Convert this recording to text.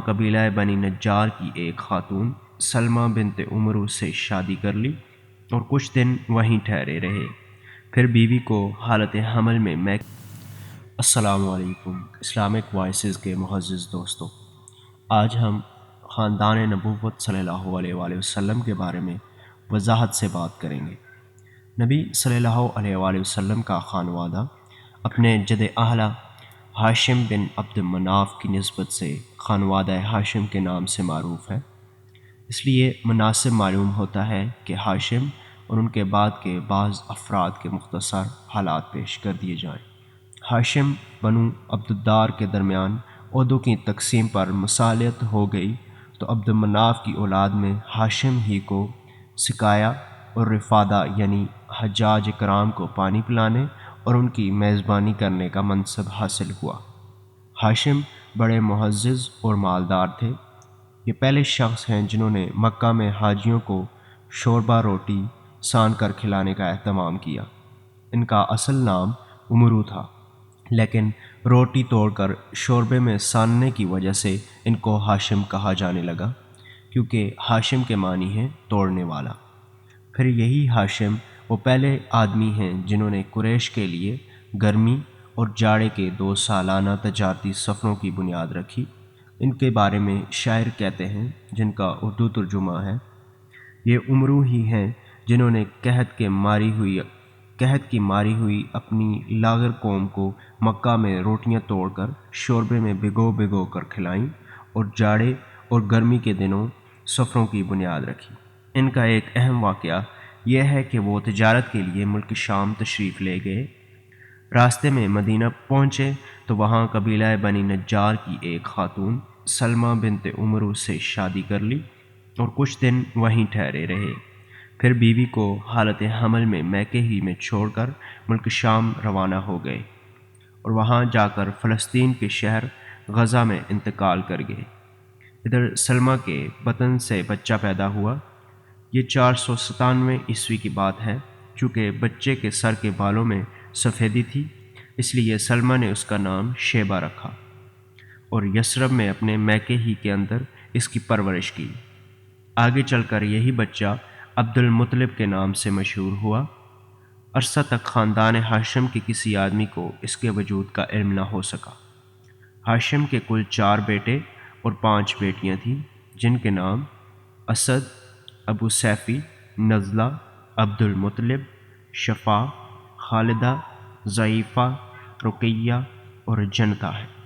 قبیلہ بنی نجار کی ایک خاتون سلمہ بنت عمرو سے شادی کر لی اور کچھ دن وہیں ٹھہرے رہے۔ پھر بیوی کو حالت حمل میں السلام علیکم اسلامک وائسز کے معزز دوستو، آج ہم خاندان نبوت صلی اللہ علیہ وآلہ وسلم کے بارے میں وضاحت سے بات کریں گے۔ نبی صلی اللہ علیہ وآلہ وسلم کا خانوادہ اپنے جد اعلیٰ ہاشم بن عبد مناف کی نسبت سے خانوادہ ہاشم کے نام سے معروف ہے، اس لیے مناسب معلوم ہوتا ہے کہ ہاشم اور ان کے بعد کے بعض افراد کے مختصر حالات پیش کر دیے جائیں۔ ہاشم بنو عبدالدار کے درمیان عہدوں کی تقسیم پر مصالحت ہو گئی تو عبد مناف کی اولاد میں ہاشم ہی کو سقایا اور رفادہ یعنی حجاج کرام کو پانی پلانے اور ان کی میزبانی کرنے کا منصب حاصل ہوا۔ ہاشم بڑے معزز اور مالدار تھے۔ یہ پہلے شخص ہیں جنہوں نے مکہ میں حاجیوں کو شوربہ روٹی سان کر کھلانے کا اہتمام کیا۔ ان کا اصل نام عمرو تھا، لیکن روٹی توڑ کر شوربے میں ساننے کی وجہ سے ان کو ہاشم کہا جانے لگا، کیونکہ ہاشم کے معنی ہے توڑنے والا۔ پھر یہی ہاشم وہ پہلے آدمی ہیں جنہوں نے قریش کے لیے گرمی اور جاڑے کے 2 سالانہ تجارتی سفروں کی بنیاد رکھی۔ ان کے بارے میں شاعر کہتے ہیں، جن کا اردو ترجمہ ہے، یہ عمرو ہی ہیں جنہوں نے قحط کی ماری ہوئی اپنی لاغر قوم کو مکہ میں روٹیاں توڑ کر شوربے میں بھگو کر کھلائیں اور جاڑے اور گرمی کے دنوں سفروں کی بنیاد رکھی۔ ان کا ایک اہم واقعہ یہ ہے کہ وہ تجارت کے لیے ملک شام تشریف لے گئے۔ راستے میں مدینہ پہنچے تو وہاں قبیلہ بنی نجار کی ایک خاتون سلمہ بنت عمرو سے شادی کر لی اور کچھ دن وہیں ٹھہرے رہے۔ پھر بیوی کو حالت حمل میں میکے ہی میں چھوڑ کر ملک شام روانہ ہو گئے اور وہاں جا کر فلسطین کے شہر غزہ میں انتقال کر گئے۔ ادھر سلمہ کے بطن سے بچہ پیدا ہوا۔ یہ 497 عیسوی کی بات ہے۔ چونکہ بچے کے سر کے بالوں میں سفیدی تھی، اس لیے سلمہ نے اس کا نام شیبہ رکھا اور یثرب میں اپنے میکے ہی کے اندر اس کی پرورش کی۔ آگے چل کر یہی بچہ عبد المطلب کے نام سے مشہور ہوا۔ عرصہ تک خاندان ہاشم کے کسی آدمی کو اس کے وجود کا علم نہ ہو سکا۔ ہاشم کے کل 4 بیٹے اور 5 بیٹیاں تھیں، جن کے نام اسد، ابو سیفی، نزلہ، عبد المطلب، شفا، خالدہ، ضعیفہ، رقیہ اور جنتہ ہے۔